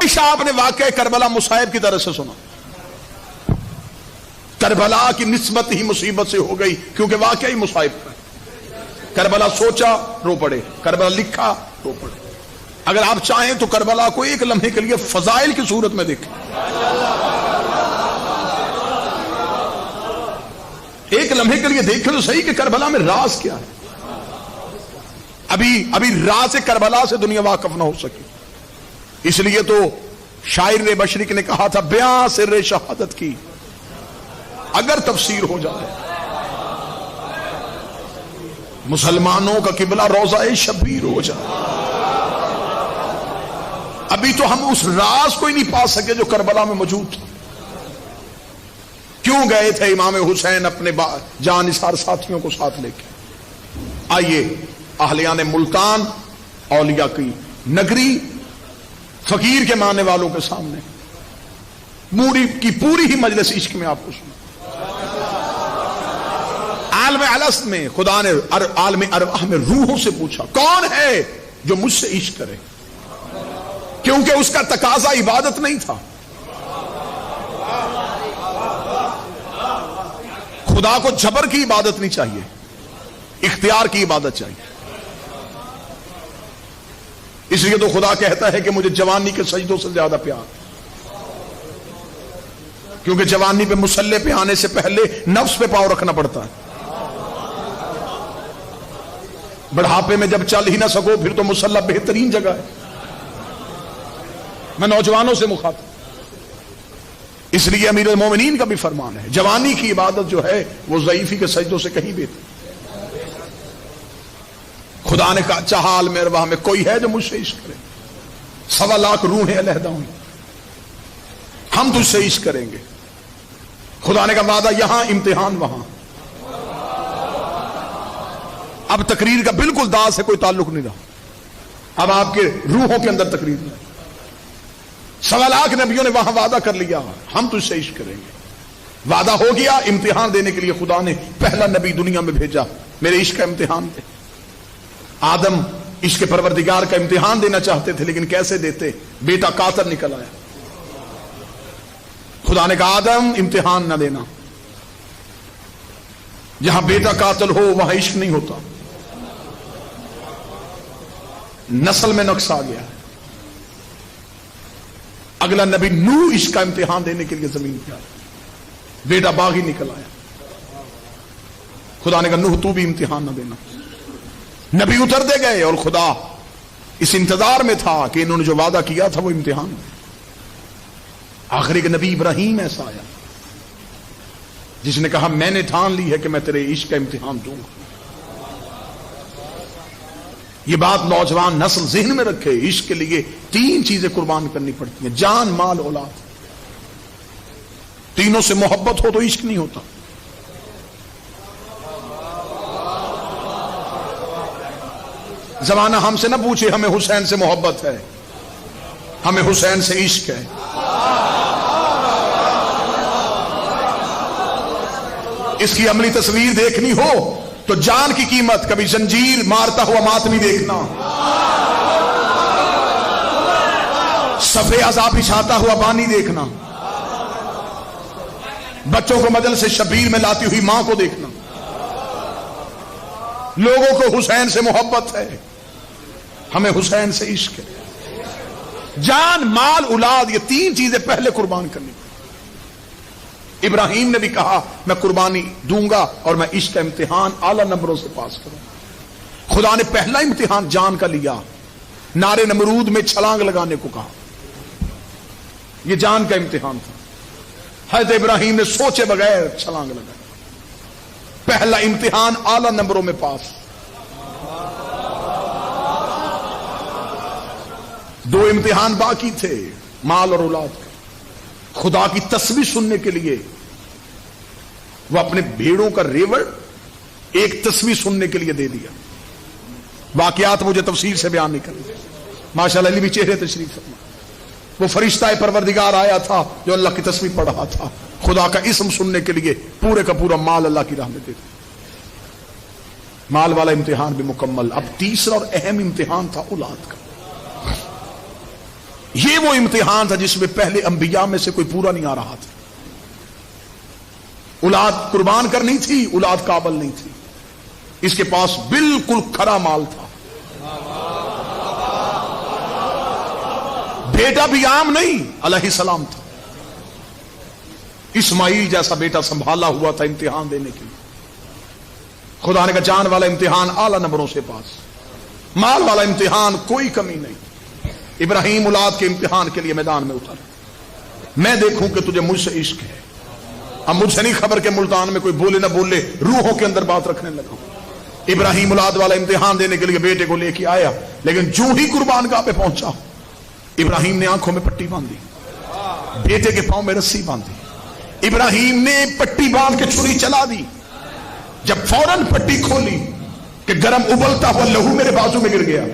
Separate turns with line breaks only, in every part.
ہمیشہ آپ نے واقعہ کربلا مصائب کی طرح سے سنا. کربلا کی نسبت ہی مصیبت سے ہو گئی کیونکہ واقعہ ہی مصائب تھا. کربلا سوچا رو پڑے, کربلا لکھا رو پڑے. اگر آپ چاہیں تو کربلا کو ایک لمحے کے لیے فضائل کی صورت میں دیکھیں. ایک لمحے کے لیے دیکھیں تو صحیح کہ کربلا میں راز کیا ہے. ابھی راز کربلا سے دنیا واقف نہ ہو سکی. اس لیے تو شاعر مشرق نے کہا تھا بیاں سر شہادت کی اگر تفسیر ہو جائے. مسلمانوں کا قبلہ روضہ شبیر ہو جائے. ابھی تو ہم اس راز کو ہی نہیں پا سکے جو کربلا میں موجود تھا. کیوں گئے تھے امام حسین اپنے جان نثار ساتھیوں کو ساتھ لے کے؟ آئیے اہلیان ملتان اولیاء کی نگری فقیر کے ماننے والوں کے سامنے موری کی پوری ہی مجلس عشق میں آپ کو سنا. عالم الست میں خدا نے عالم ارواح میں روحوں سے پوچھا کون ہے جو مجھ سے عشق کرے, کیونکہ اس کا تقاضا عبادت نہیں تھا. خدا کو جبر کی عبادت نہیں چاہیے, اختیار کی عبادت چاہیے. اس لیے تو خدا کہتا ہے کہ مجھے جوانی کے سجدوں سے زیادہ پیار, کیونکہ جوانی پہ مصلے پہ آنے سے پہلے نفس پہ پاؤں رکھنا پڑتا ہے. بڑھاپے میں جب چل ہی نہ سکو پھر تو مصلی بہترین جگہ ہے. میں نوجوانوں سے مخاطب, اس لیے امیر المومنین کا بھی فرمان ہے جوانی کی عبادت جو ہے وہ ضعیفی کے سجدوں سے کہیں بہتر. خدا نے کہا چاہا عالم ارواح میں کوئی ہے جو مجھ سے عشق کرے. 1.25 لاکھ روحیں علیحدہ ہوئی, ہم تجھ سے عشق کریں گے. خدا نے کہا وعدہ یہاں امتحان وہاں. اب تقریر کا بالکل داغ سے کوئی تعلق نہیں رہا, اب آپ کے روحوں کے اندر تقریر نہیں. 1.25 لاکھ نبیوں نے وہاں وعدہ کر لیا ہم تجھ سے عشق کریں گے. وعدہ ہو گیا, امتحان دینے کے لیے خدا نے پہلا نبی دنیا میں بھیجا. میرے عشق کا امتحان دے. آدم عشق پروردگار کا امتحان دینا چاہتے تھے لیکن کیسے دیتے؟ بیٹا قاتل نکل آیا. خدا نے کہا آدم امتحان نہ دینا, جہاں بیٹا قاتل ہو وہاں عشق نہیں ہوتا. نسل میں نقص آ گیا. اگلا نبی نوح عشق کا امتحان دینے کے لیے زمین پہ آیا, بیٹا باغی نکل آیا. خدا نے کہا نوح تو بھی امتحان نہ دینا. نبی اترتے گئے اور خدا اس انتظار میں تھا کہ انہوں نے جو وعدہ کیا تھا وہ امتحان دے. آخری کے نبی ابراہیم ایسا آیا جس نے کہا میں نے ٹھان لی ہے کہ میں تیرے عشق کا امتحان دوں گا. یہ بات نوجوان نسل ذہن میں رکھے, عشق کے لیے 3 چیزیں قربان کرنی پڑتی ہیں, جان مال اولاد. تینوں سے محبت ہو تو عشق نہیں ہوتا. زمانہ ہم سے نہ پوچھے ہمیں حسین سے محبت ہے, ہمیں حسین سے عشق ہے. اس کی عملی تصویر دیکھنی ہو تو جان کی قیمت کبھی زنجیر مارتا ہوا ماتمی دیکھنا, صفے عذاب بچھاتا ہوا بانی دیکھنا, بچوں کو مجلس شبیر میں لاتی ہوئی ماں کو دیکھنا. لوگوں کو حسین سے محبت ہے, ہمیں حسین سے عشق ہے. جان مال اولاد یہ 3 چیزیں پہلے قربان کرنی. ابراہیم نے بھی کہا میں قربانی دوں گا اور میں عشق کا امتحان اعلی نمبروں سے پاس کروں. خدا نے پہلا امتحان جان کا لیا, نارے نمرود میں چھلانگ لگانے کو کہا. یہ جان کا امتحان تھا. حضرت ابراہیم نے سوچے بغیر چھلانگ لگائی. پہلا امتحان اعلی نمبروں میں پاس. 2 امتحان باقی تھے, مال اور اولاد کا. خدا کی تسبیح سننے کے لیے وہ اپنے بھیڑوں کا ریوڑ ایک تسبیح سننے کے لیے دے دیا. واقعات مجھے تفصیل سے بیان نہیں کرنے. ماشاءاللہ علی بھی چہرے تشریف فرما. وہ فرشتہ پروردگار آیا تھا جو اللہ کی تسبیح پڑھ رہا تھا. خدا کا اسم سننے کے لیے پورے کا پورا مال اللہ کی راہ میں دے دیا. مال والا امتحان بھی مکمل. اب تیسرا اور اہم امتحان تھا اولاد کا. یہ وہ امتحان تھا جس میں پہلے انبیاء میں سے کوئی پورا نہیں آ رہا تھا. اولاد قربان کرنی تھی، اولاد قابل نہیں تھی، اس کے پاس بالکل کھرا مال تھا. بیٹا بھی عام نہیں، علیہ السلام تھا. اسماعیل جیسا بیٹا سنبھالا ہوا تھا امتحان دینے کے لیے. خدا نے کہا جان والا امتحان اعلی نمبروں سے پاس، مال والا امتحان کوئی کمی نہیں. ابراہیم اولاد کے امتحان کے لیے میدان میں اتر. میں دیکھوں کہ تجھے مجھ سے عشق ہے. اب مجھ سے نہیں خبر کہ ملتان میں کوئی بولے نہ بولے، روحوں کے اندر بات رکھنے لگا. ابراہیم اولاد والا امتحان دینے کے لیے بیٹے کو لے کے آیا، لیکن جو ہی قربان گاہ پہ پہنچا ابراہیم نے آنکھوں میں پٹی باندھی، بیٹے کے پاؤں میں رسی باندھی. ابراہیم نے پٹی باندھ کے چھری چلا دی. جب فوراً پٹی کھولی کہ گرم ابلتا ہوا لہو میرے بازو میں گر گیا.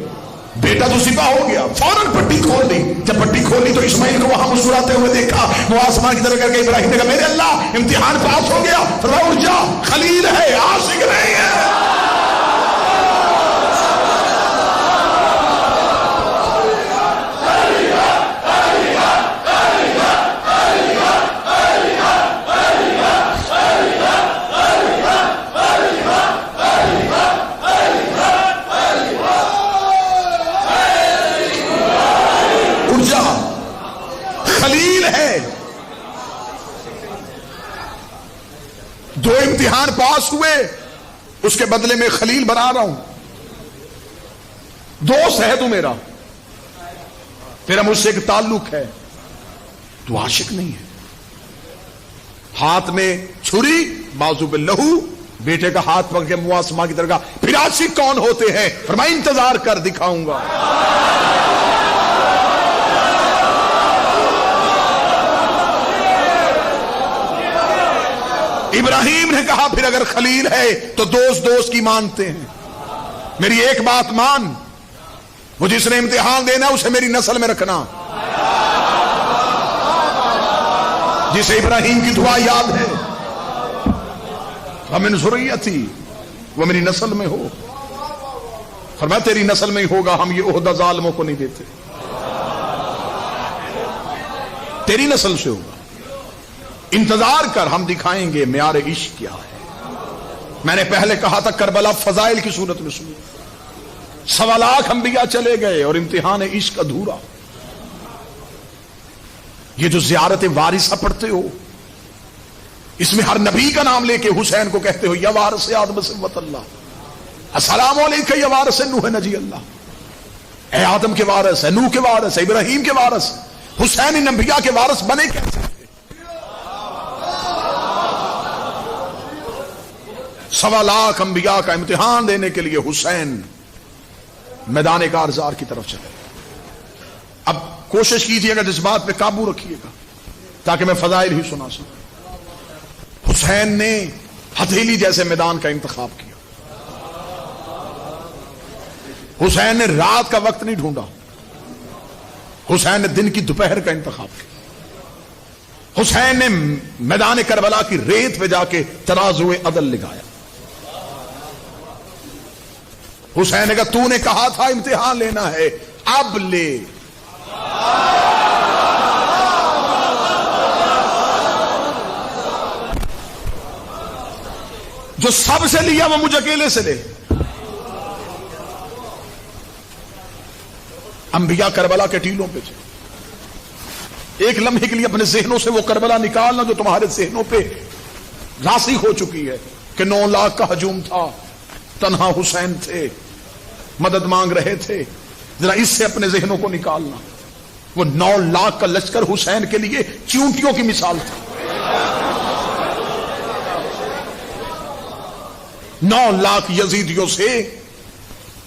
بیٹا تو سپاہ ہو گیا، فوراً پٹی کھول دی. جب پٹی کھولی تو اسماعیل کو وہاں مسکراتے ہوئے دیکھا. وہ آسمان کی طرف کر کے ابراہیم نے کہا میرے اللہ امتحان پاس ہو گیا. فرمایا اٹھ جا، خلیل ہے، عاشق نہیں ہے. خلیل ہے. دو امتحان پاس ہوئے، اس کے بدلے میں خلیل بنا رہا ہوں. دوست ہے تو میرا، تیرا مجھ سے ایک تعلق ہے، تو عاشق نہیں ہے. ہاتھ میں چھری، بازو پہ لہو، بیٹے کا ہاتھ پکڑ کے منہ آسمان کی طرف کہا پھر عاشق کون ہوتے ہیں؟ فرمایا انتظار کر دکھاؤں گا. ابراہیم نے کہا پھر اگر خلیل ہے تو دوست دوست کی مانتے ہیں. میری ایک بات مان، وہ جس نے امتحان دینا اسے میری نسل میں رکھنا. جسے ابراہیم کی دعا یاد ہے، وَمِن ذُرِّيَّتِي، وہ میری نسل میں ہو. فرمایا تیری نسل میں ہی ہوگا، ہم یہ عہدہ ظالموں کو نہیں دیتے، تیری نسل سے ہوگا. انتظار کر، ہم دکھائیں گے معیار عشق کیا ہے. میں نے پہلے کہا تھا کربلا فضائل کی صورت میں سنو. 1.25 لاکھ انبیاء چلے گئے اور امتحان عشق ادھورا. یہ جو زیارت وارثہ پڑھتے ہو، اس میں ہر نبی کا نام لے کے حسین کو کہتے ہو یا وارث آدم صبوت اللہ، السلام علیکہ یا وارث نوح نجی اللہ. اے آدم کے وارث، ہے نوح کے وارث، ہے ابراہیم کے وارث. حسین ان انبیاء کے وارث بنے کیسے؟ 1.25 لاکھ انبیاء کا امتحان دینے کے لیے حسین میدان کارزار کی طرف چلے. اب کوشش کیجیے گا جذبات پہ قابو رکھیے گا تاکہ میں فضائل ہی سنا سکوں. حسین نے ہتھیلی جیسے میدان کا انتخاب کیا. حسین نے رات کا وقت نہیں ڈھونڈا، حسین نے دن کی دوپہر کا انتخاب کیا. حسین نے میدان کربلا کی ریت پہ جا کے ترازو عدل لگایا. حسین نے کہا تو نے کہا تھا امتحان لینا ہے، اب لے. جو سب سے لیا وہ مجھ اکیلے سے لے. انبیاء کربلا کے ٹیلوں پہ تھے. ایک لمحے کے لیے اپنے ذہنوں سے وہ کربلا نکالنا جو تمہارے ذہنوں پہ راسخ ہو چکی ہے کہ 9 لاکھ کا ہجوم تھا، تنہا حسین تھے، مدد مانگ رہے تھے. ذرا اس سے اپنے ذہنوں کو نکالنا. وہ 9 لاکھ کا لشکر حسین کے لیے چیونٹیوں کی مثال تھا. 9 لاکھ یزیدیوں سے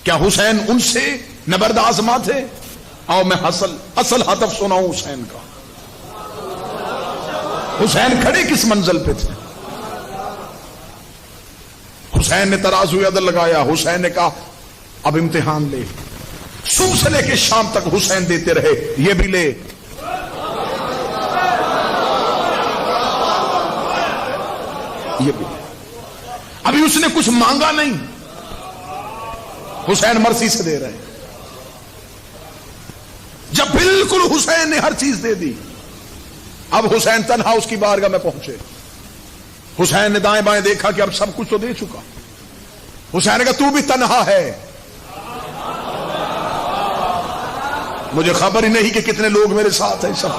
کیا حسین ان سے نبرد آزما تھے؟ آؤ میں اصل ہدف سناؤں حسین کا. حسین کھڑے کس منزل پہ تھے؟ حسین نے ترازو عدل لگایا. حسین نے کہا اب امتحان لے. صبح سے لے کے شام تک حسین دیتے رہے، یہ بھی لے. یہ بھی لے. ابھی اس نے کچھ مانگا نہیں، حسین مرضی سے دے رہے. جب بالکل حسین نے ہر چیز دے دی، اب حسین تنہا اس کی بارگاہ میں پہنچے. حسین نے دائیں بائیں دیکھا کہ اب سب کچھ تو دے چکا. حسین نے کہا تو بھی تنہا ہے. مجھے خبر ہی نہیں کہ کتنے لوگ میرے ساتھ ہیں. سب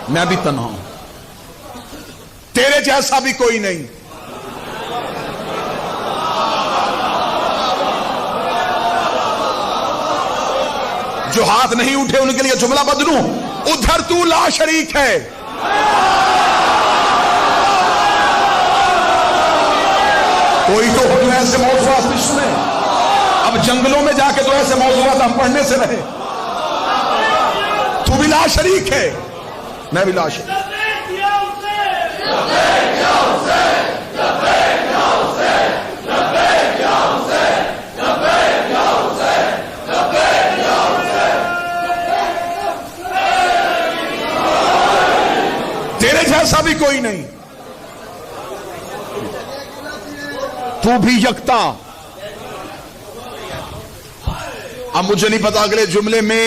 میں بھی تنہا ہوں، تیرے جیسا بھی کوئی نہیں. جو ہاتھ نہیں اٹھے ان کے لیے جملہ بدلوں، ادھر تو لا شریک ہے. کوئی تو ہو جو ایسے موضوعات بھی سنے. اب جنگلوں میں جا کے تو ایسے موضوعات ہم پڑھنے سے رہے. تو بھی لا شریک ہے، میں بھی لا شریک. تیرے جیسا بھی کوئی نہیں، تو بھی یکتا. اب مجھے نہیں پتا اگلے جملے میں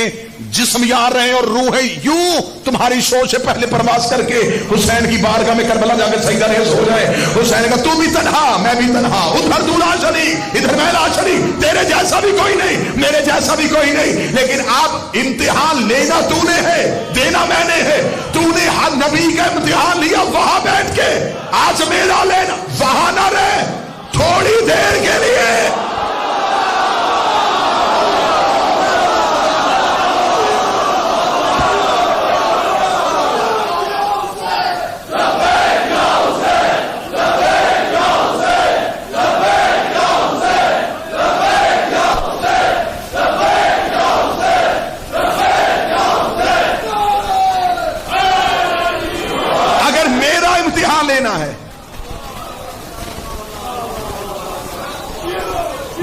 جسم یار رہے اور روحیں یوں تمہاری سوچ سے پہلے پرواز کر کے حسین کی بارگاہ میں کربلا جا کے سجدہ ریز ہو جائے. حسین نے کہا تو بھی تنہا میں بھی تنہا، ادھر تو لا شریک ادھر میں لا شریک، تیرے جیسا بھی کوئی نہیں میرے جیسا بھی کوئی نہیں. لیکن اب امتحان لینا تو نے ہے، دینا میں نے ہے. تو نے ہر نبی کا امتحان لیا وہاں بیٹھ کے، آج میرا لینا وہاں نہ رہے تھوڑی دیر کے لیے.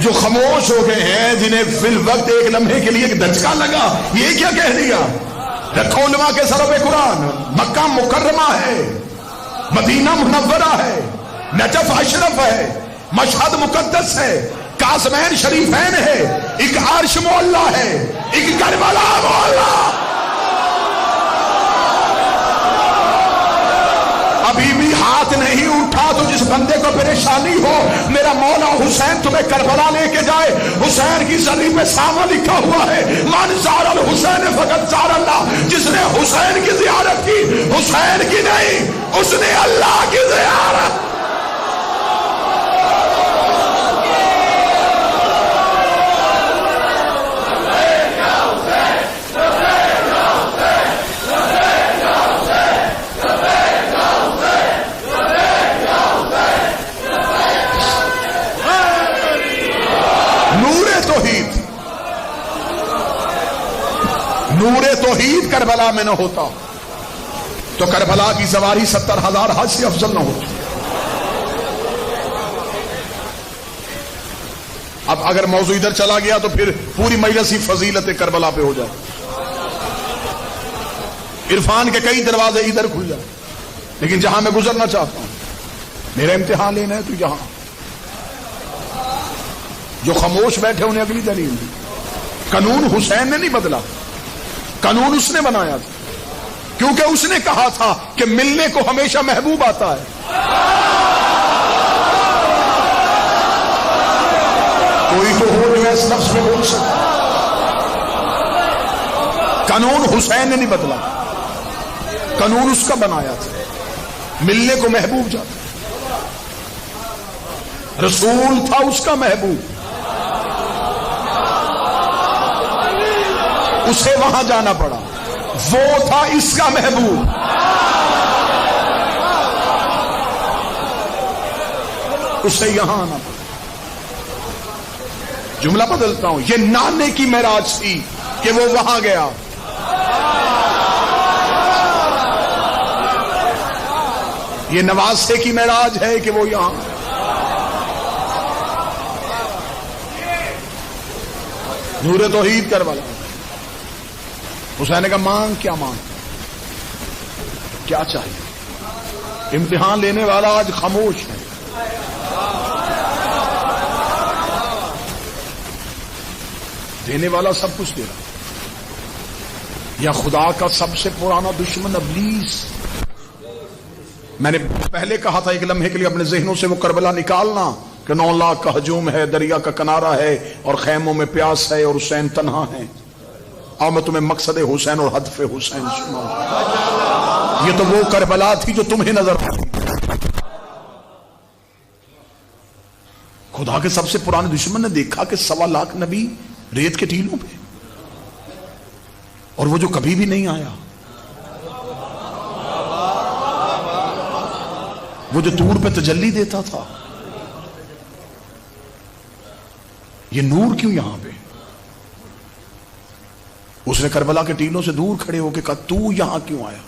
جو خاموش ہو گئے ہیں، جنہیں فی الوقت ایک لمحے کے لیے ایک دھچکا لگا، یہ کیا کہہ دیا؟ رکھو علماء کے سروں پہ قرآن. مکہ مکرمہ ہے، مدینہ منورہ ہے، نجف اشرف ہے، مشہد مقدس ہے، قاسمین شریفین ہے، ایک عرش معلیٰ ہے، ایک کربلا معلیٰ. ابھی بھی ہاتھ نہیں اٹھا تو جس بندے کو پریشانی ہو، میرا مولا حسین تمہیں کربلا لے کے جائے. حسین کی زری پہ سامنے لکھا ہوا ہے من زار الحسین فقط زار اللہ. جس نے حسین کی زیارت کی حسین کی نہیں، اس نے اللہ کی زیارت. نور توحید کربلا میں نہ ہوتا تو کربلا کی سواری 70,000 حج سے افضل نہ ہوتی. اب اگر موضوع ادھر چلا گیا تو پھر پوری مجلس ہی فضیلت کربلا پہ ہو جائے. عرفان کے کئی دروازے ادھر کھل جائے، لیکن جہاں میں گزرنا چاہتا ہوں، میرا امتحان لینا ہے تو یہاں جو خاموش بیٹھے انہیں اگلی دلیل دی. قانون حسین نے نہیں بدلا، قانون اس نے بنایا تھا، کیونکہ اس نے کہا تھا کہ ملنے کو ہمیشہ محبوب آتا ہے. کوئی تو ہو جو اس لفظ میں بول سکتا. قانون حسین نے نہیں بدلا، قانون اس کا بنایا تھا، ملنے کو محبوب جاتا. رسول تھا اس کا محبوب، اسے وہاں جانا پڑا. وہ تھا اس کا محبوب، اسے یہاں آنا پڑا. جملہ بدلتا ہوں، یہ نانے کی معراج تھی کہ وہ وہاں گیا. یہ نواسے کی معراج ہے کہ وہ یہاں. نور توحید کربلا. حسین نے کہا مانگ کیا مانگ، کیا چاہیے؟ امتحان لینے والا آج خاموش ہے. دینے والا سب کچھ دے رہا. یا خدا کا سب سے پرانا دشمن ابلیس. میں نے پہلے کہا تھا ایک لمحے کے لیے اپنے ذہنوں سے وہ کربلا نکالنا کہ 9 لاکھ کا ہجوم ہے، دریا کا کنارہ ہے اور خیموں میں پیاس ہے اور حسین تنہا ہے. اور میں تمہیں مقصد حسین اور ہدف حسین سناؤں. یہ تو وہ کربلا تھی جو تمہیں نظر آتی. خدا کے سب سے پرانے دشمن نے دیکھا کہ 1.25 لاکھ نبی ریت کے ٹیلوں پہ، اور وہ جو کبھی بھی نہیں آیا، وہ جو طور پہ تجلی دیتا تھا، یہ نور کیوں یہاں پہ؟ اس نے کربلا کے ٹیلوں سے دور کھڑے ہو کے کہا تو یہاں کیوں آیا؟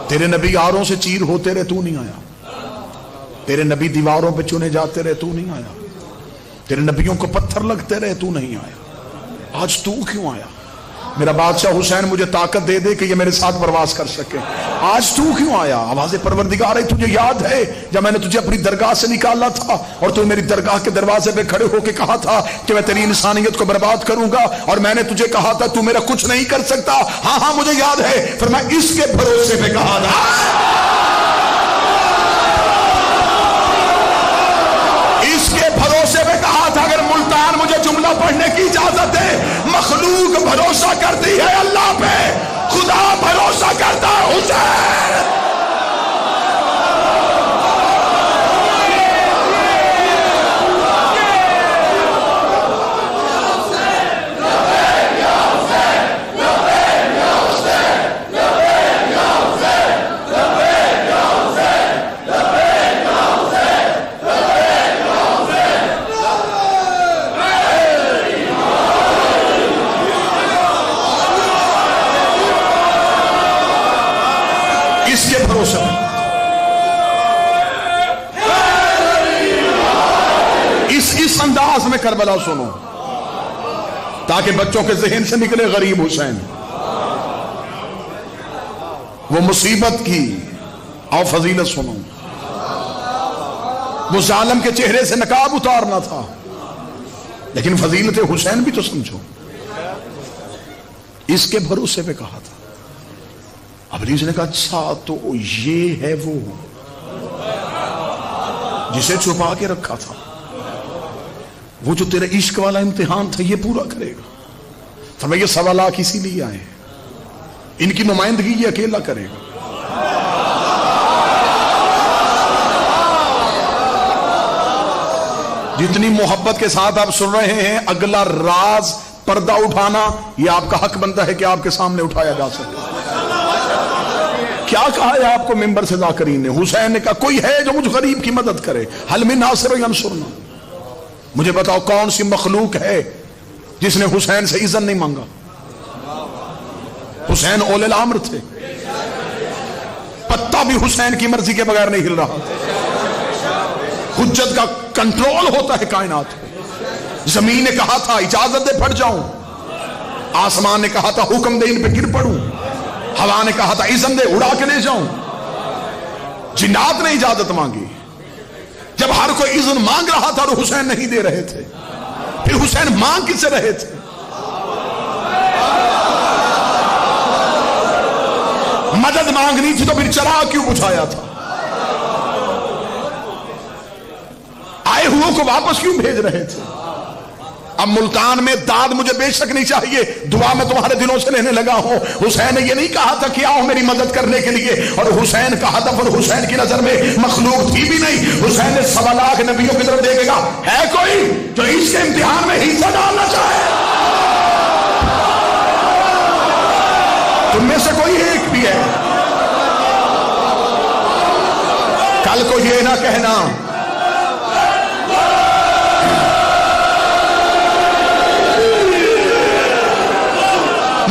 تیرے نبی آروں سے چیر ہوتے رہے، تو نہیں آیا. تیرے نبی دیواروں پہ چنے جاتے رہے، تو نہیں آیا. تیرے نبیوں کو پتھر لگتے رہے، تو نہیں آیا. آج تو کیوں آیا؟ میرا بادشاہ حسین مجھے طاقت دے دے کہ یہ میرے ساتھ پرواز کر سکے. آج تو کیوں آیا؟ آواز پروردگار ہے. تجھے یاد ہے جب میں نے تجھے اپنی درگاہ سے نکالا تھا اور تو میری درگاہ کے دروازے پہ کھڑے ہو کے کہا تھا کہ میں تیری انسانیت کو برباد کروں گا، اور میں نے تجھے کہا تھا تو میرا کچھ نہیں کر سکتا. ہاں مجھے یاد ہے. پھر میں اس کے بھروسے پہ کہا تھا، اس کے بھروسے پہ کہا تھا اگر ملتان مجھے جملہ پڑھنے کی اجازت ہے، مخلوق بھروسہ کرتی ہے اللہ پہ، خدا بھروسہ کرتا ہے حسین. اس انداز میں کربلا سنو تاکہ بچوں کے ذہن سے نکلے غریب حسین. وہ مصیبت کی اور فضیلت سنو. وہ ظالم کے چہرے سے نقاب اتارنا تھا، لیکن فضیلت حسین بھی تو سمجھو. اس کے بھروسے پہ کہا تھا. ابلیس نے کہا اچھا تو یہ ہے وہ جسے چھپا کے رکھا تھا، وہ جو تیرے عشق والا امتحان تھا یہ پورا کرے گا. فرمایا یہ 1.25 لاکھ اسی لیے آئے، ان کی نمائندگی یہ اکیلا کرے گا. جتنی محبت کے ساتھ آپ سن رہے ہیں، اگلا راز پردہ اٹھانا یہ آپ کا حق بنتا ہے کہ آپ کے سامنے اٹھایا جا سکے. کیا کہا ہے آپ کو ممبر سے ذاکرین نے؟ حسین نے کہا کوئی ہے جو مجھ غریب کی مدد کرے؟ حل من ناصر ینصرنا. مجھے بتاؤ کون سی مخلوق ہے جس نے حسین سے اذن نہیں مانگا؟ حسین اولے الامر تھے، پتہ بھی حسین کی مرضی کے بغیر نہیں ہل رہا. حجت کا کنٹرول ہوتا ہے کائنات. زمین نے کہا تھا اجازت دے پھٹ جاؤں، آسمان نے کہا تھا حکم دے ان پہ گر پڑوں، ہوا نے کہا تھا اذن دے اڑا کے لے جاؤں، جنات نے اجازت مانگی. جب ہر کوئی اذن مانگ رہا تھا تو حسین نہیں دے رہے تھے. پھر حسین مانگ کس سے رہے تھے؟ مدد مانگنی تھی تو پھر چراغ کیوں بجھایا تھا؟ آئے ہوئے کو واپس کیوں بھیج رہے تھے؟ اب ملتان میں داد مجھے بے شک نہیں چاہیے، دعا میں تمہارے دلوں سے لینے لگا ہوں. حسین نے یہ نہیں کہا تھا کہ آؤ میری مدد کرنے کے لیے، اور حسین کا ہدف اور حسین کی نظر میں مخلوق تھی بھی نہیں. حسین نے 1.25 لاکھ نبیوں کی طرف دیکھے گا ہے کوئی جو اس کے امتحان میں حصہ ڈالنا چاہے؟ تم میں سے کوئی ایک بھی ہے؟ کل کو یہ نہ کہنا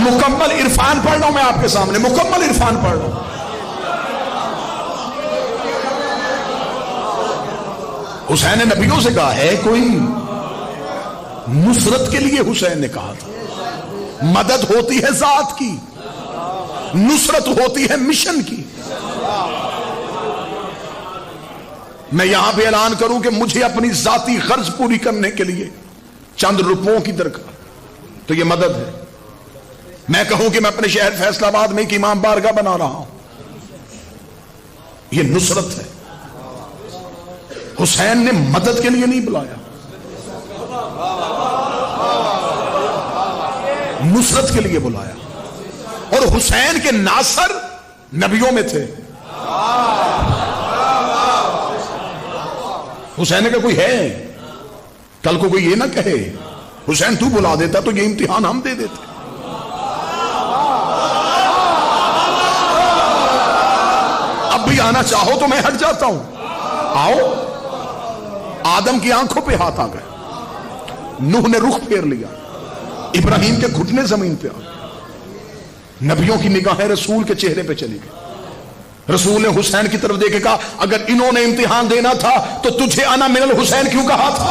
مکمل عرفان پڑھ رہا ہوں میں آپ کے سامنے، مکمل عرفان پڑھ رہا ہوں. حسین نے نبیوں سے کہا ہے کوئی؟ نصرت کے لیے حسین نے کہا تھا. مدد ہوتی ہے ذات کی، نصرت ہوتی ہے مشن کی. میں یہاں پہ اعلان کروں کہ مجھے اپنی ذاتی غرض پوری کرنے کے لیے چند روپوں کی درکار، تو یہ مدد ہے. میں کہوں کہ میں اپنے شہر فیصل آباد میں ایک امام بارگاہ بنا رہا ہوں، یہ نصرت ہے۔ حسین نے مدد کے لیے نہیں بلایا، نصرت کے لیے بلایا۔ اور حسین کے ناصر نبیوں میں تھے۔ حسین کا کوئی ہے، کل کو کوئی یہ نہ کہے حسین تو بلا دیتا تو یہ امتحان ہم دے دیتے۔ اب بھی آنا چاہو تو میں ہٹ جاتا ہوں، آؤ۔ آدم کی آنکھوں پہ ہاتھ آ گئے، نوح نے رخ پھیر لیا، ابراہیم کے گھٹنے زمین پہ آ گئے، نبیوں کی نگاہیں رسول کے چہرے پہ چلی گئی۔ رسول نے حسین کی طرف دیکھ کے کہا اگر انہوں نے امتحان دینا تھا تو تجھے انا من الحسین کیوں کہا تھا؟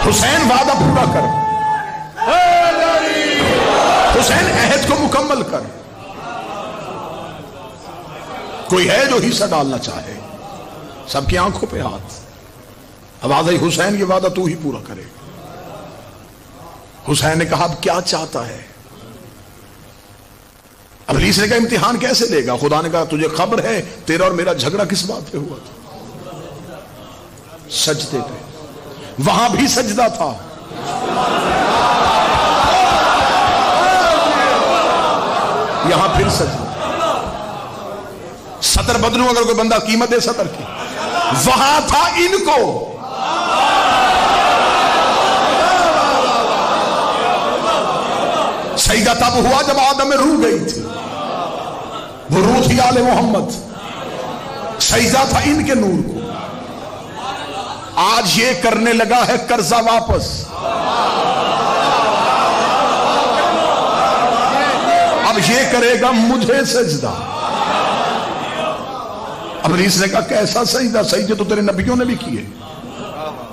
حسین وعدہ پورا کر، حسین عہد کو مکمل کر۔ کوئی ہے جو حصہ ڈالنا چاہے؟ سب کی آنکھوں پہ ہاتھ۔ آواز آئی حسین یہ وعدہ تو ہی پورا کرے۔ حسین نے کہا اب کیا چاہتا ہے؟ ابلیس نے کہا امتحان کیسے لے گا؟ خدا نے کہا تجھے خبر ہے تیرا اور میرا جھگڑا کس بات پہ ہوا تھا؟ سجدے پہ۔ وہاں بھی سجدہ تھا، یہاں پھر سجدہ۔ سطر بدلوں اگر کوئی بندہ قیمت دے سطر کی، وہاں تھا ان کو۔ سجدہ تب ہوا جب آدم میں روح گئی تھی، وہ روح تھی آل محمد۔ سجدہ تھا ان کے نور کو۔ آج یہ کرنے لگا ہے قرضہ واپس۔ اب یہ کرے گا مجھے سجدہ۔ ابلیس نے کہا کیسا سجدہ؟ سجدے تو تیرے نبیوں نے بھی کیے،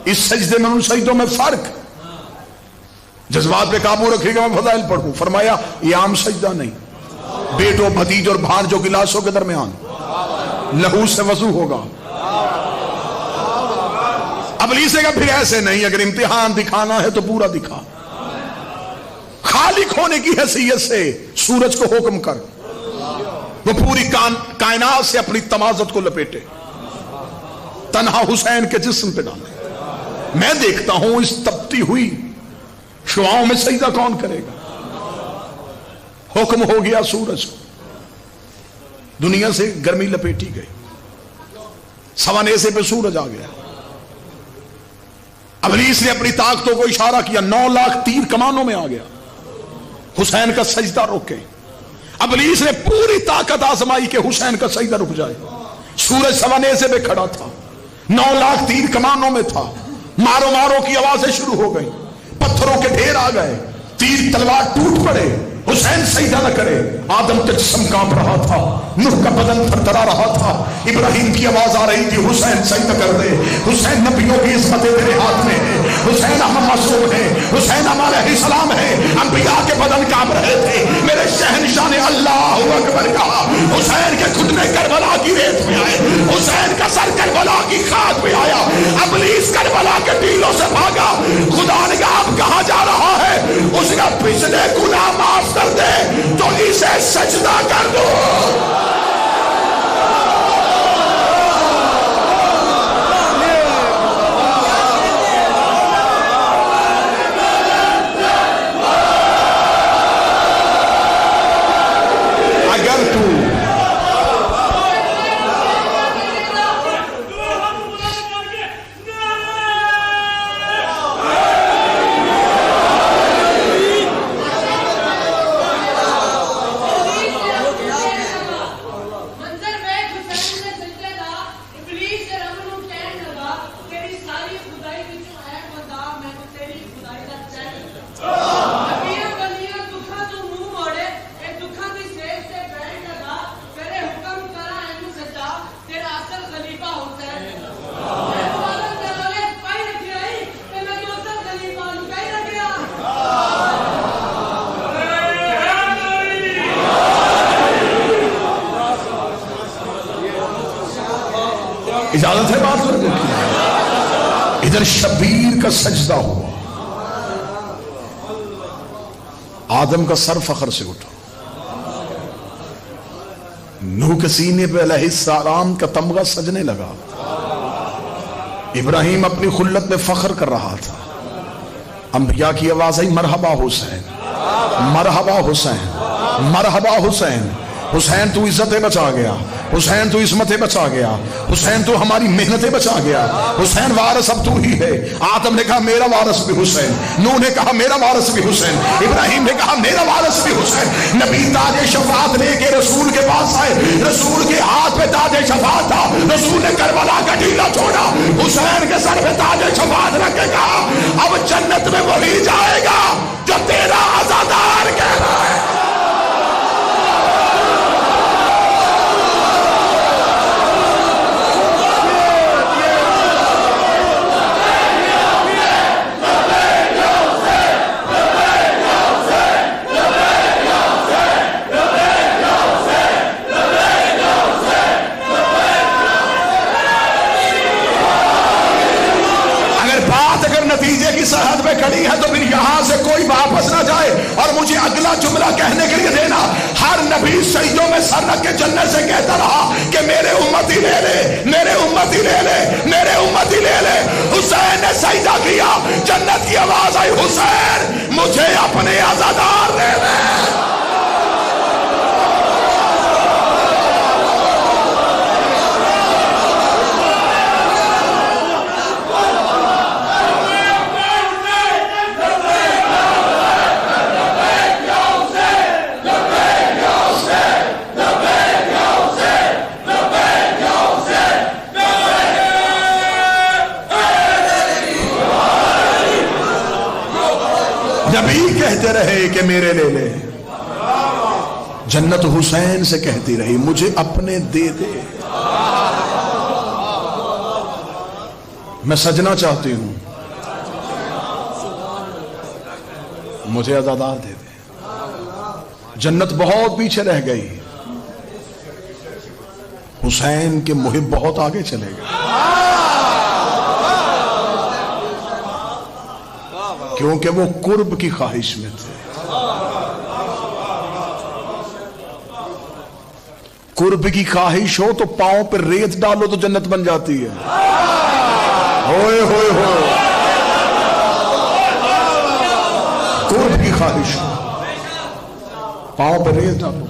اس سجدے میں ان سجدوں میں فرق۔ جذبات پہ قابو رکھے گا، میں فضائل پڑھوں۔ فرمایا یہ عام سجدہ نہیں، بیٹوں بھتیج اور بھانجوں گلاسوں کے درمیان لہو سے وضو ہوگا۔ ابلیس نے کہا پھر ایسے نہیں، اگر امتحان دکھانا ہے تو پورا دکھا۔ خالق ہونے کی حیثیت سے سورج کو حکم کر وہ پوری کائنات سے اپنی تمازت کو لپیٹے، تنہا حسین کے جسم پہ ڈالے۔ میں دیکھتا ہوں اس تپتی ہوئی شعاؤں میں سجدہ کون کرے گا؟ حکم ہو گیا سورج کو، دنیا سے گرمی لپیٹی گئی، سوانیسے پہ سورج آ گیا۔ ابلیس نے اپنی طاقتوں کو اشارہ کیا، 9 لاکھ تیر کمانوں میں آ گیا، حسین کا سجدہ روکے۔ ابلیس نے پوری طاقت آزمائی کہ حسین کا سجدہ رک جائے۔ سورج سوانیسے پہ کھڑا تھا، 9 لاکھ تیر کمانوں میں تھا، مارو مارو کی آوازیں شروع ہو گئی، پتھروں کے ڈھیر آ گئے، تیر تلوار ٹوٹ پڑے، حسین سجدہ نہ کرے۔ آدم کا جسم کانپ رہا تھا، نوح کا بدن تھرتھرا رہا تھا، ابراہیم کی آواز آ رہی تھی حسین سجدہ کر دے۔ حسین نبیوں کی عصمتیں تیرے ہاتھ میں ہیں، حسین ہم معصوم ہیں، حسین ہمارے علیہ السلام ہے۔ انبیاء کے بدن کانپ رہے تھے، میرے شہنشاہ نے اللہ اکبر کہا۔ حسین کے گھٹنے کربلا کی ریت میں آئے، حسین کا سر کربلا کی خاک میں آیا، ابلیس کربلا کے ٹیلوں سے بھاگا۔ خدا نے کہا آپ کہاں جا رہا ہے؟ اس کا پچھلے گناہ معاف کر دے تو اسے سجدہ کر دو۔ اجازت ہے بات کرنے کی؟ ادھر شبیر کا سجدہ ہوا، آدم کا سر فخر سے اٹھا، نوح کے سینے پہ علیہ السلام کا تمغہ سجنے لگا، ابراہیم اپنی خلت میں فخر کر رہا تھا، انبیاء کی آواز آئی مرحبا حسین، مرحبا حسین، مرحبا حسین، حسین تو عزتیں بچا گیا، حسین تو عصمتیں بچا گیا، حسین تو ہماری محنتیں بچا گیا، حسین وارث اب تو ہی ہے۔ آدم نے کہا میرا وارث بھی حسین، نوح نے کہا میرا وارث بھی حسین، ابراہیم نے کہا میرا وارث بھی حسین۔ نبی تاج شفاعت لے کے رسول کے پاس آئے، رسول کے ہاتھ پہ تاج شفاعت تھا، رسول نے کربلا کا ٹیلا چھوڑا، حسین کے سر پہ تاج شفاعت رکھ کے کہا اب جنت میں وہی جائے گا جو تیرا عزادار کہہ رہا ہے۔ نتیجے کی سرحد پہ کھڑی ہے تو پھر یہاں سے کوئی واپس نہ جائے، اور مجھے اگلا جملہ کہنے کے لیے دینا، ہر نبی سجدوں میں سر رکھ کے جنت سے کہتا رہا کہ میرے امتی لے لے، میرے امتی لے لے، میرے امتی لے لے۔ حسین نے سجدہ کیا، جنت کی آواز آئی حسین مجھے اپنے عزادار لے لے۔ نبی کہتے رہے کہ میرے لے لے، جنت حسین سے کہتی رہی مجھے اپنے دے دے، میں سجنا چاہتی ہوں مجھے عزادار دے دے۔ جنت بہت پیچھے رہ گئی، حسین کے محب بہت آگے چلے گئے، کیونکہ وہ قرب کی خواہش میں تھے۔ قرب کی خواہش ہو تو پاؤں پہ ریت ڈالو تو جنت بن جاتی ہے۔ ہوئے ہوئے ہوئے قرب کی خواہش ہو، پاؤں پہ ریت ڈالو۔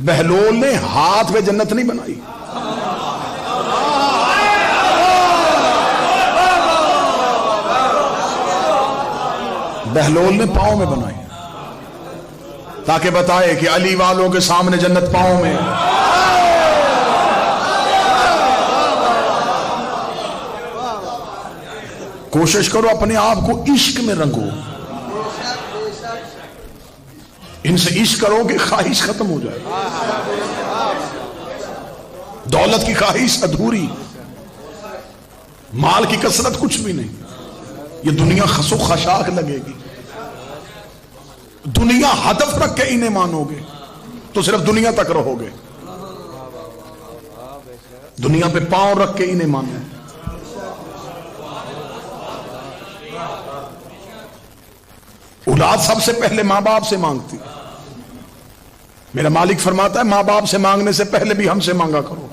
بہلول نے ہاتھ پہ جنت نہیں بنائی، بہلول نے پاؤں میں بنائی، تاکہ بتائے کہ علی والوں کے سامنے جنت پاؤں میں۔ کوشش کرو اپنے آپ کو عشق میں رنگو، ان سے عشق کرو کہ خواہش ختم ہو جائے۔ دولت کی خواہش ادھوری، مال کی کثرت کچھ بھی نہیں، یہ دنیا خسو خشاک لگے گی۔ دنیا ہدف رکھ کے انہیں مانو گے تو صرف دنیا تک رہو گے، دنیا پہ پاؤں رکھ کے انہیں مانو۔ اولاد سب سے پہلے ماں باپ سے مانگتی، میرا مالک فرماتا ہے ماں باپ سے مانگنے سے پہلے بھی ہم سے مانگا کرو۔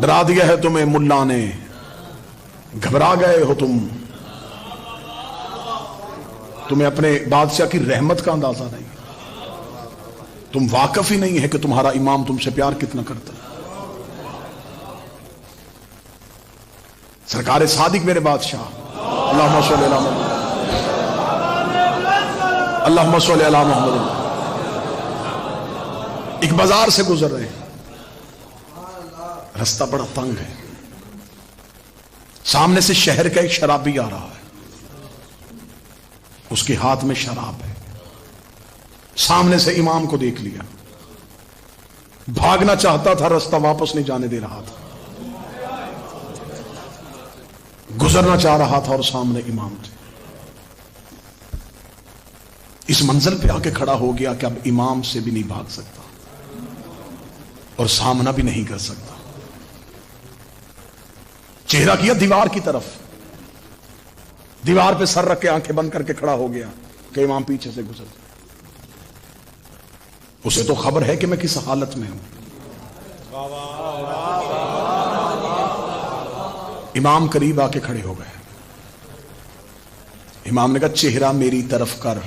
ڈرا دیا ہے تمہیں ملا نے، گھبرا گئے ہو تمہیں اپنے بادشاہ کی رحمت کا اندازہ نہیں، تم واقف ہی نہیں ہے کہ تمہارا امام تم سے پیار کتنا کرتا ہے۔ سرکار صادق میرے بادشاہ، اللہم صلی علی محمد، اللہم صلی علی محمد، ایک بازار سے گزر رہے ہیں، رستہ بڑا تنگ ہے، سامنے سے شہر کا ایک شرابی آ رہا ہے، اس کے ہاتھ میں شراب ہے، سامنے سے امام کو دیکھ لیا، بھاگنا چاہتا تھا، رستہ واپس نہیں جانے دے رہا تھا، گزرنا چاہ رہا تھا اور سامنے امام تھے۔ اس منزل پہ آ کے کھڑا ہو گیا کہ اب امام سے بھی نہیں بھاگ سکتا، اور سامنا بھی نہیں کر سکتا. چہرہ کیا دیوار کی طرف, دیوار پہ سر رکھ کے آنکھیں بند کر کے کھڑا ہو گیا کہ امام پیچھے سے گزر. اسے تو خبر ہے کہ میں کس حالت میں ہوں. امام قریب آ کے کھڑے ہو گئے. امام نے کہا چہرہ میری طرف کر.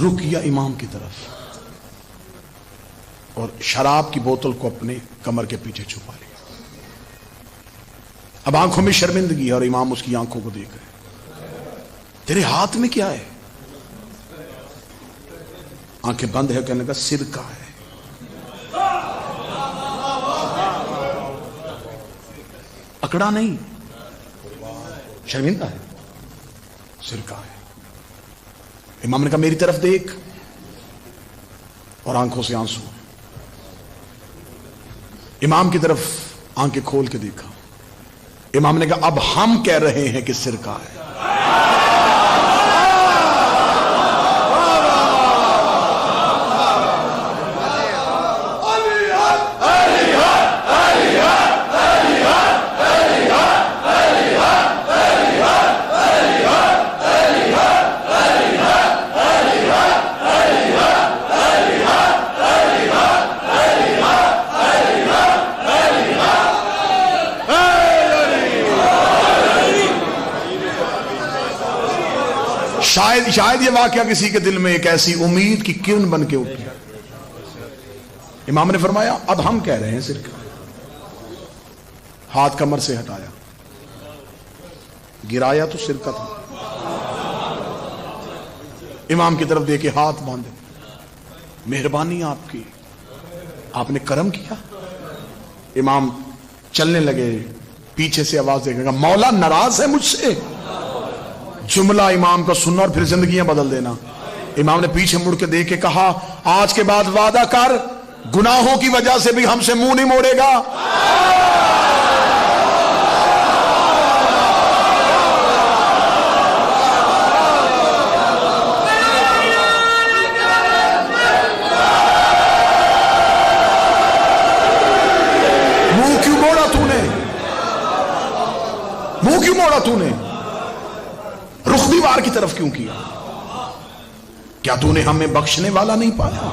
رک گیا امام کی طرف اور شراب کی بوتل کو اپنے کمر کے پیچھے چھپا لیا. اب آنکھوں میں شرمندگی ہے اور امام اس کی آنکھوں کو دیکھ رہے. تیرے ہاتھ میں کیا ہے؟ آنکھیں بند ہے, کہنے کا سرکہ ہے. اکڑا نہیں, شرمندہ ہے, سرکہ ہے. امام نے کہا میری طرف دیکھ, اور آنکھوں سے آنسو. امام کی طرف آنکھیں کھول کے دیکھا. امام نے کہا اب ہم کہہ رہے ہیں کہ سرکہ ہے. شاید یہ واقعہ کسی کے دل میں ایک ایسی امید کی کرن بن کے اٹھی. امام نے فرمایا اب ہم کہہ رہے ہیں سرکہ. ہاتھ کمر سے ہٹایا, گرایا تو سرکہ تھا. امام کی طرف دیکھے, ہاتھ باندھے. مہربانی آپ کی, آپ نے کرم کیا. امام چلنے لگے. پیچھے سے آواز دے گا مولا ناراض ہے مجھ سے. جملہ امام کا سننا اور پھر زندگیاں بدل دینا. امام نے پیچھے مڑ کے دیکھ کے کہا آج کے بعد وعدہ کر گناہوں کی وجہ سے بھی ہم سے منہ نہیں موڑے گا. منہ کیوں موڑا تو نے, منہ کیوں موڑا تو نے, رخ دیوار کی طرف کیوں کیا؟ کیا تو نے ہمیں بخشنے والا نہیں پایا؟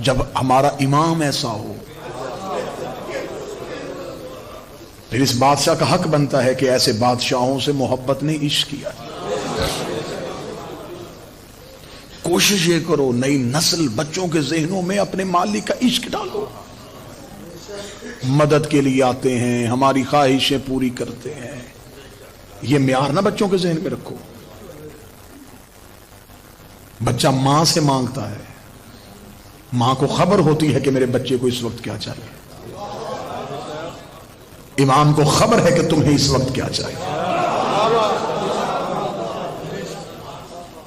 جب ہمارا امام ایسا ہو پھر اس بادشاہ کا حق بنتا ہے کہ ایسے بادشاہوں سے محبت نے عشق کیا. کوشش یہ کرو نئی نسل بچوں کے ذہنوں میں اپنے مالک کا عشق ڈالو. مدد کے لیے آتے ہیں, ہماری خواہشیں پوری کرتے ہیں. یہ معیار نہ بچوں کے ذہن میں رکھو. بچہ ماں سے مانگتا ہے, ماں کو خبر ہوتی ہے کہ میرے بچے کو اس وقت کیا چاہیے. امام کو خبر ہے کہ تمہیں اس وقت کیا چاہیے.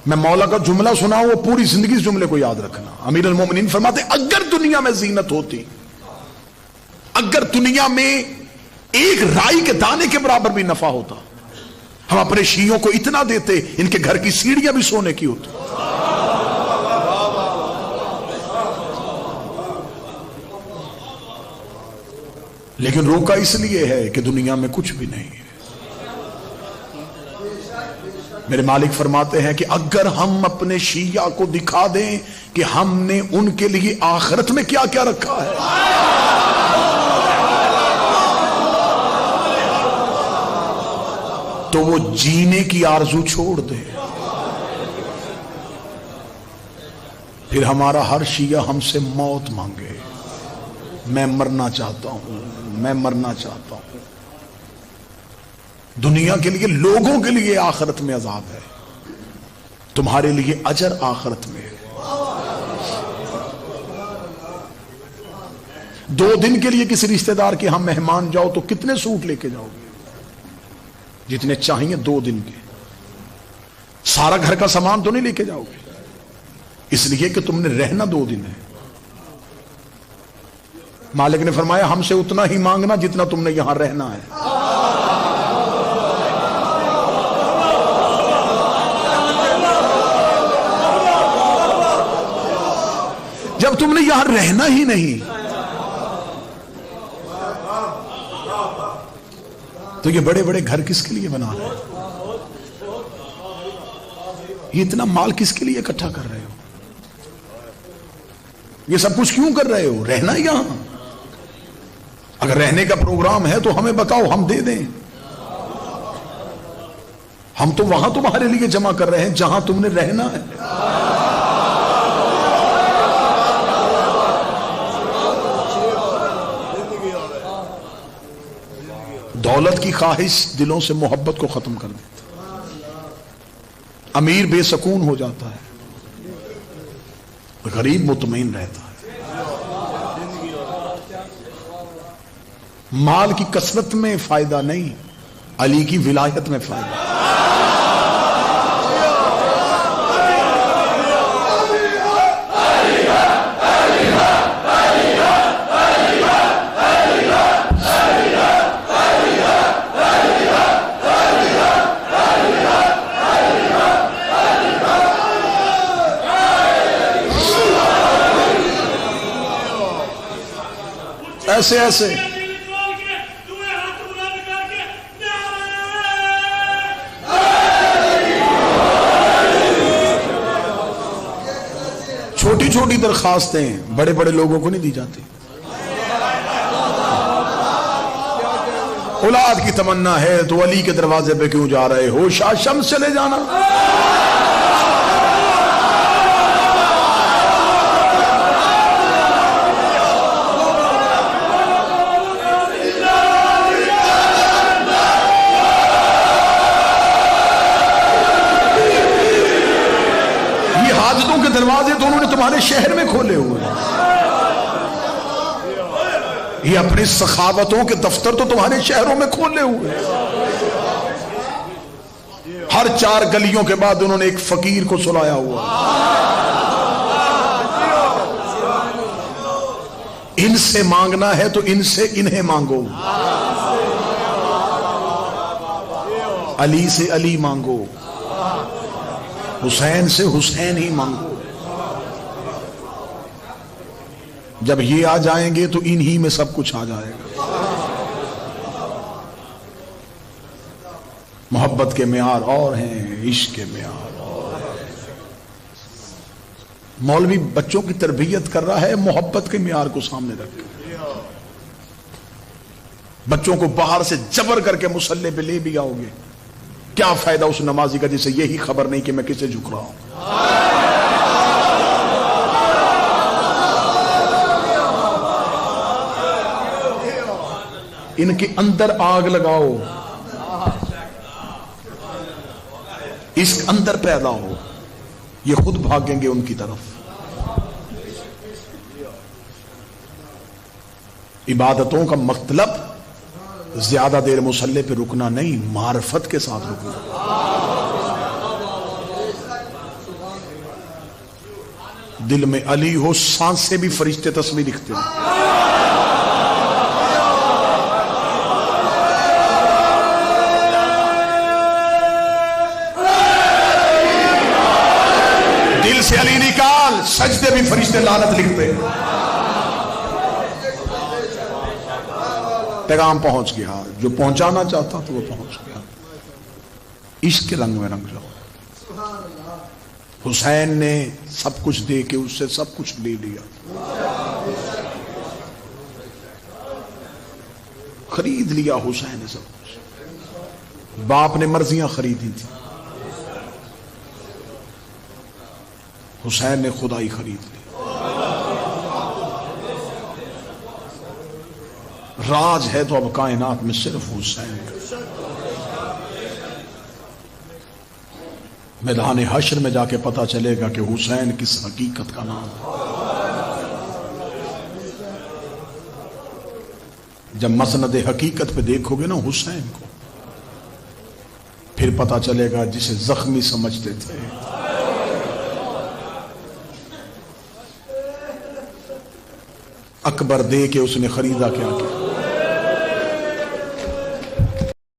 میں مولا کا جملہ سناؤں, وہ پوری زندگی اس جملے کو یاد رکھنا. امیر المومنین فرماتے اگر دنیا میں زینت ہوتی, اگر دنیا میں ایک رائی کے دانے کے برابر بھی نفع ہوتا, ہم اپنے شیعوں کو اتنا دیتے ان کے گھر کی سیڑھیاں بھی سونے کی ہوتی. لیکن روکا اس لیے ہے کہ دنیا میں کچھ بھی نہیں ہے. میرے مالک فرماتے ہیں کہ اگر ہم اپنے شیعہ کو دکھا دیں کہ ہم نے ان کے لیے آخرت میں کیا کیا رکھا ہے, تو وہ جینے کی آرزو چھوڑ دے. پھر ہمارا ہر شیعہ ہم سے موت مانگے, میں مرنا چاہتا ہوں, میں مرنا چاہتا ہوں. دنیا کے لیے, لوگوں کے لیے آخرت میں عذاب ہے, تمہارے لیے اجر آخرت میں ہے. 2 دن کے لیے کسی رشتہ دار کے ہم مہمان جاؤ تو کتنے سوٹ لے کے جاؤ گے؟ جتنے چاہیے 2 دن کے. سارا گھر کا سامان تو نہیں لے کے جاؤ گے, اس لیے کہ تم نے رہنا 2 دن ہے. مالک نے فرمایا ہم سے اتنا ہی مانگنا جتنا تم نے یہاں رہنا ہے. تم نے یہاں رہنا ہی نہیں تو یہ بڑے بڑے گھر کس کے لیے بنا رہے ہو؟ یہ اتنا مال کس کے لیے اکٹھا کر رہے ہو؟ یہ سب کچھ کیوں کر رہے ہو؟ رہنا یہاں. اگر رہنے کا پروگرام ہے تو ہمیں بتاؤ، ہم دے دیں. ہم تو وہاں تمہارے لیے جمع کر رہے ہیں جہاں تم نے رہنا ہے. دولت کی خواہش دلوں سے محبت کو ختم کر دیتی. امیر بے سکون ہو جاتا ہے، غریب مطمئن رہتا ہے. مال کی کثرت میں فائدہ نہیں، علی کی ولایت میں فائدہ. ایسے ایسے چھوٹی چھوٹی درخواستیں بڑے بڑے لوگوں کو نہیں دی جاتی. اولاد کی تمنا ہے تو علی کے دروازے پہ کیوں جا رہے ہو؟ شاہ شمس چلے جانا. کے دروازے تو انہوں نے تمہارے شہر میں کھولے ہوئے ہیں. یہ اپنی سخاوتوں کے دفتر تو تمہارے شہروں میں کھولے ہوئے ہیں. ہر 4 گلیوں کے بعد انہوں نے ایک فقیر کو سلایا ہوا. ان سے مانگنا ہے تو ان سے انہیں مانگو. علی سے علی مانگو، حسین سے حسین ہی مانگو. جب یہ آ جائیں گے تو انہی میں سب کچھ آ جائے گا. محبت کے معیار اور ہیں، عشق کے معیار اور ہیں. مولوی بچوں کی تربیت کر رہا ہے محبت کے معیار کو سامنے رکھ کے. بچوں کو باہر سے جبر کر کے مصلی پہ لے بھی آؤ گے، کیا فائدہ اس نمازی کا جسے یہی خبر نہیں کہ میں کسے جھک رہا ہوں. ان کے اندر آگ لگاؤ، اس اندر پیدا ہو، یہ خود بھاگیں گے ان کی طرف. عبادتوں کا مطلب زیادہ دیر مصلی پہ رکنا نہیں، معرفت کے ساتھ رکنا. دل میں علی ہو، سانس سے بھی فرشتے تسبیح لکھتے ہیں. دل سے علی نکال، سجدے بھی فرشتے لعنت لکھتے ہیں. پیغام پہنچ گیا، جو پہنچانا چاہتا تو وہ پہنچ گیا. عشق کے رنگ میں رنگ جاؤ. حسین نے سب کچھ دے کے اس سے سب کچھ لے لیا، خرید لیا حسین نے سب کچھ. باپ نے مرضیاں خریدی تھی، حسین نے خدائی خرید لی. راج ہے تو اب کائنات میں صرف حسین کا. میدان حشر میں جا کے پتا چلے گا کہ حسین کس حقیقت کا نام ہے. جب مسند حقیقت پہ دیکھو گے نا حسین کو، پھر پتا چلے گا جسے زخمی سمجھتے تھے اکبر دے کے اس نے خریدا کیا کیا.